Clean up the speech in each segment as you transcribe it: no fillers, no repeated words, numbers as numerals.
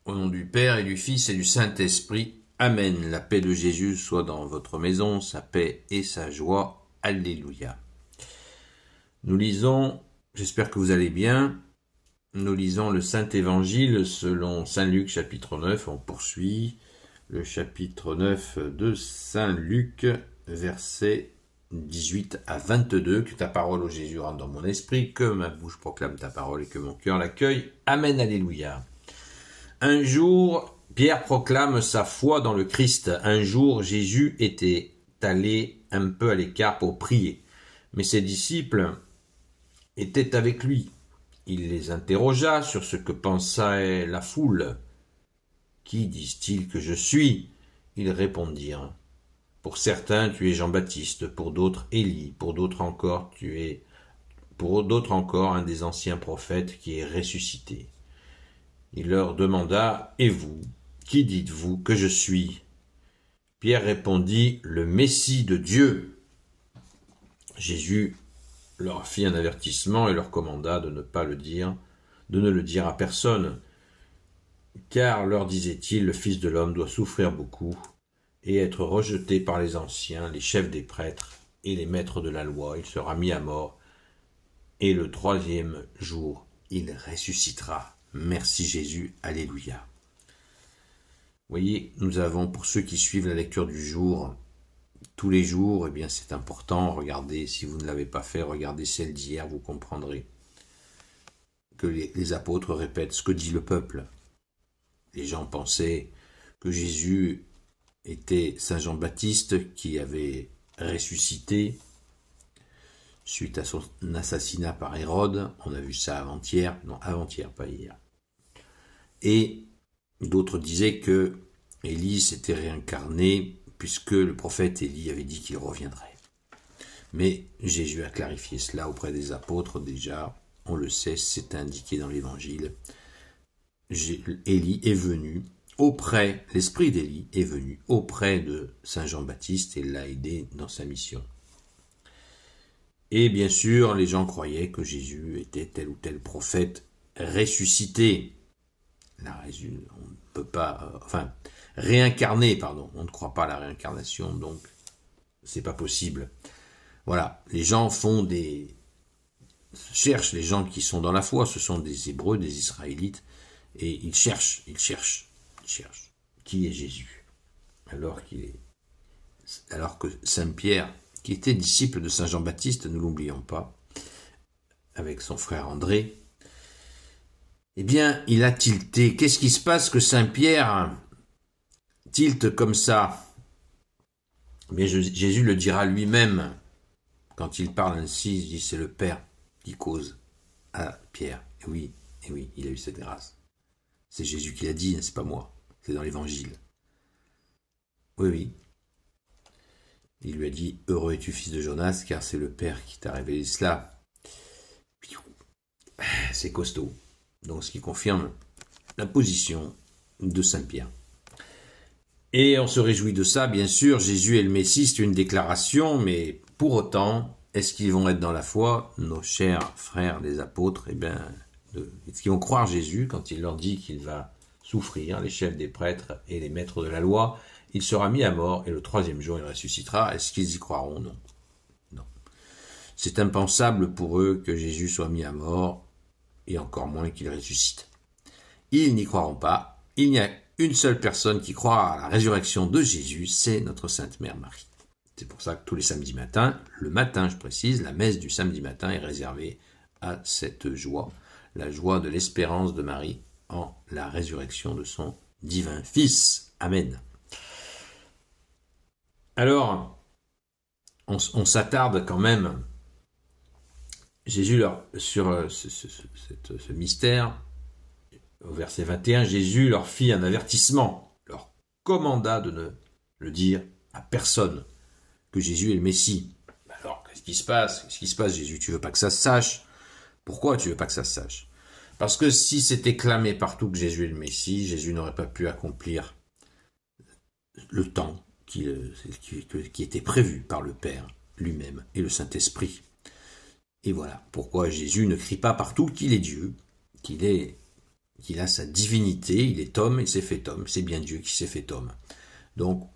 Au nom du Père et du Fils et du Saint-Esprit. Amen. La paix de Jésus soit dans votre maison, sa paix et sa joie. Alléluia. Nous lisons, j'espère que vous allez bien, nous lisons le Saint-Évangile selon Saint Luc chapitre 9. On poursuit le chapitre 9 de Saint Luc, versets 18 à 22. Que ta parole, ô Jésus, rentre dans mon esprit, que ma bouche proclame ta parole et que mon cœur l'accueille. Amen. Alléluia. Un jour, Pierre proclame sa foi dans le Christ. Un jour, Jésus était allé un peu à l'écart pour prier. Mais ses disciples étaient avec lui. Il les interrogea sur ce que pensait la foule. « Qui disent-ils que je suis ?» Ils répondirent. « Pour certains, tu es Jean-Baptiste, pour d'autres Élie, pour d'autres encore un des anciens prophètes qui est ressuscité. » Il leur demanda, « Et vous, qui dites-vous que je suis ?» Pierre répondit, « Le Messie de Dieu. » Jésus leur fit un avertissement et leur commanda de ne le dire à personne, car, leur disait-il, le Fils de l'homme doit souffrir beaucoup et être rejeté par les anciens, les chefs des prêtres et les maîtres de la loi. Il sera mis à mort et le troisième jour, il ressuscitera. Merci Jésus, alléluia. Vous voyez, nous avons, pour ceux qui suivent la lecture du jour, tous les jours, eh bien c'est important, regardez, si vous ne l'avez pas fait, regardez celle d'hier, vous comprendrez que les apôtres répètent ce que dit le peuple. Les gens pensaient que Jésus était Saint Jean-Baptiste qui avait ressuscité suite à son assassinat par Hérode. On a vu ça avant-hier, pas hier. Et d'autres disaient que Élie s'était réincarné puisque le prophète Élie avait dit qu'il reviendrait. Mais Jésus a clarifié cela auprès des apôtres déjà, on le sait, c'est indiqué dans l'Évangile. Élie est venu l'esprit d'Élie est venu auprès de Saint Jean-Baptiste et l'a aidé dans sa mission. Et bien sûr, les gens croyaient que Jésus était tel ou tel prophète ressuscité. On ne peut pas, réincarné, pardon. On ne croit pas à la réincarnation, donc c'est pas possible. Voilà, les gens cherchent les gens qui sont dans la foi, ce sont des Hébreux, des Israélites, et ils cherchent. Qui est Jésus? Alors que Saint Pierre, qui était disciple de Saint Jean-Baptiste, ne l'oublions pas, avec son frère André, eh bien, il a tilté. Qu'est-ce qui se passe que Saint Pierre tilte comme ça? Eh bien, Jésus le dira lui-même. Quand il parle ainsi, il dit c'est le Père qui cause à Pierre. Et oui, il a eu cette grâce. C'est Jésus qui l'a dit, c'est pas moi. C'est dans l'Évangile. Oui. Il lui a dit « Heureux es-tu, fils de Jonas, car c'est le Père qui t'a révélé cela. » C'est costaud. Donc, ce qui confirme la position de Saint Pierre. Et on se réjouit de ça, bien sûr. Jésus est le Messie, c'est une déclaration, mais pour autant, est-ce qu'ils vont être dans la foi, nos chers frères, les apôtres? Eh bien, est-ce qu'ils vont croire Jésus quand il leur dit qu'il va souffrir, les chefs des prêtres et les maîtres de la loi? Il sera mis à mort et le troisième jour il ressuscitera. Est-ce qu'ils y croiront? Non. C'est impensable pour eux que Jésus soit mis à mort et encore moins qu'il ressuscite. Ils n'y croiront pas. Il n'y a une seule personne qui croit à la résurrection de Jésus, c'est notre Sainte Mère Marie. C'est pour ça que tous les samedis matins, le matin je précise, la messe du samedi matin est réservée à cette joie, la joie de l'espérance de Marie en la résurrection de son divin Fils. Amen. Alors, on s'attarde quand même, Jésus, sur ce mystère, au verset 21, Jésus leur fit un avertissement, leur commanda de ne le dire à personne, que Jésus est le Messie. Alors, qu'est-ce qui se passe, Jésus? Tu veux pas que ça se sache? Pourquoi tu veux pas que ça se sache? Parce que si c'était clamé partout que Jésus est le Messie, Jésus n'aurait pas pu accomplir le temps qui était prévu par le Père lui-même et le Saint-Esprit. Et voilà pourquoi Jésus ne crie pas partout qu'il est Dieu, qu'il est qu'il a sa divinité, il est homme, il s'est fait homme, c'est bien Dieu qui s'est fait homme. Donc,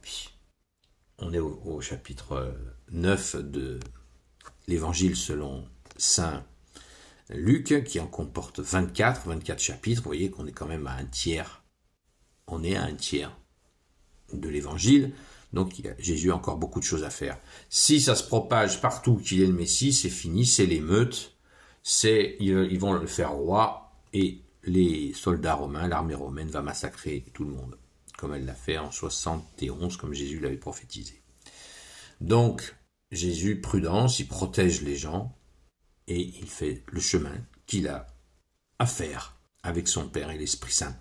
on est au chapitre 9 de l'Évangile selon saint Luc, qui en comporte 24 chapitres. Vous voyez qu'on est quand même à un tiers. On est à un tiers de l'Évangile. Donc Jésus a encore beaucoup de choses à faire. Si ça se propage partout qu'il est le Messie, c'est fini, c'est l'émeute. Ils vont le faire roi et les soldats romains, l'armée romaine va massacrer tout le monde, comme elle l'a fait en 71, comme Jésus l'avait prophétisé. Donc, Jésus, prudence, il protège les gens et il fait le chemin qu'il a à faire avec son Père et l'Esprit Saint.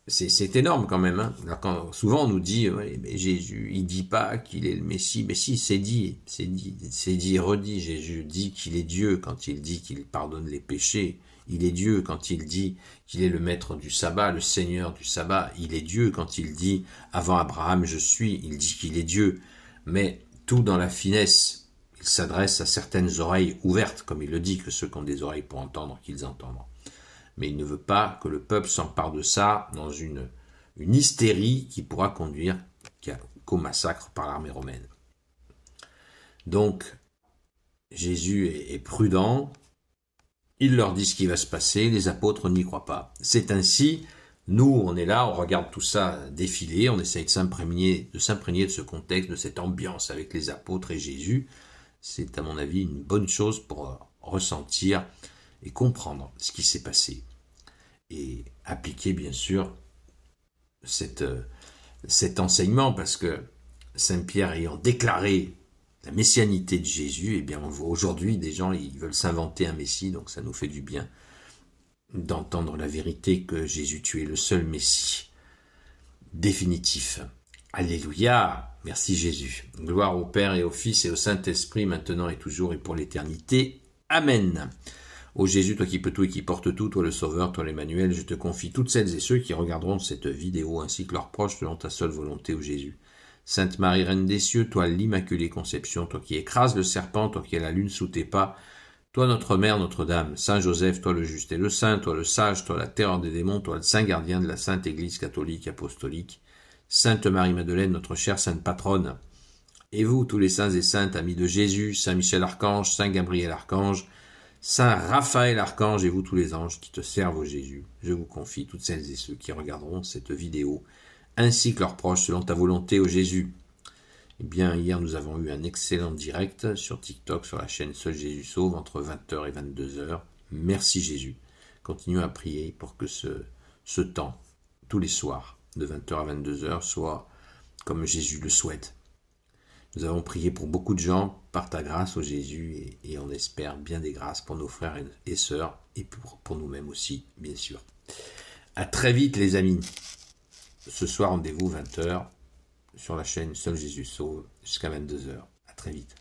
C'est énorme quand même. Hein. Alors souvent on nous dit, ouais, mais Jésus, il dit pas qu'il est le Messie. Mais si, c'est dit et redit. Jésus dit qu'il est Dieu quand il dit qu'il pardonne les péchés. Il est Dieu quand il dit qu'il est le maître du sabbat, le Seigneur du sabbat. Il est Dieu quand il dit, avant Abraham, je suis. Il dit qu'il est Dieu. Mais tout dans la finesse. Il s'adresse à certaines oreilles ouvertes, comme il le dit, que ceux qui ont des oreilles pour entendre, qu'ils entendent. Mais il ne veut pas que le peuple s'empare de ça dans une hystérie qui pourra conduire qu'au massacre par l'armée romaine. Donc, Jésus est prudent, il leur dit ce qui va se passer, les apôtres n'y croient pas. C'est ainsi, nous, on est là, on regarde tout ça défiler, on essaye de s'imprégner de ce contexte, de cette ambiance avec les apôtres et Jésus. C'est à mon avis une bonne chose pour ressentir et comprendre ce qui s'est passé et appliquer bien sûr cet enseignement, parce que Saint Pierre ayant déclaré la messianité de Jésus, eh bien on voit aujourd'hui des gens, ils veulent s'inventer un messie, donc ça nous fait du bien d'entendre la vérité que Jésus, tu es le seul messie définitif. Alléluia, merci Jésus. Gloire au Père et au Fils et au Saint-Esprit, maintenant et toujours et pour l'éternité. Amen. Ô Jésus, toi qui peux tout et qui portes tout, toi le Sauveur, toi l'Emmanuel, je te confie toutes celles et ceux qui regarderont cette vidéo ainsi que leurs proches selon ta seule volonté, ô Jésus. Sainte Marie, Reine des cieux, toi l'Immaculée Conception, toi qui écrases le serpent, toi qui as la lune sous tes pas, toi notre Mère, Notre-Dame, Saint Joseph, toi le juste et le saint, toi le sage, toi la terreur des démons, toi le saint gardien de la Sainte Église catholique apostolique, Sainte Marie-Madeleine, notre chère Sainte Patronne, et vous, tous les saints et saintes, amis de Jésus, Saint Michel Archange, Saint Gabriel Archange, Saint Raphaël Archange et vous tous les anges qui te servent au Jésus, je vous confie toutes celles et ceux qui regarderont cette vidéo, ainsi que leurs proches selon ta volonté au Jésus. Eh bien, hier nous avons eu un excellent direct sur TikTok, sur la chaîne Seul Jésus Sauve, entre 20h et 22h. Merci Jésus. Continuons à prier pour que ce temps, tous les soirs, de 20h à 22h, soit comme Jésus le souhaite. Nous avons prié pour beaucoup de gens, par ta grâce, ô Jésus, et on espère bien des grâces pour nos frères et sœurs, et pour nous-mêmes aussi, bien sûr. À très vite, les amis. Ce soir, rendez-vous 20h, sur la chaîne Seul Jésus Sauve, jusqu'à 22h. À très vite.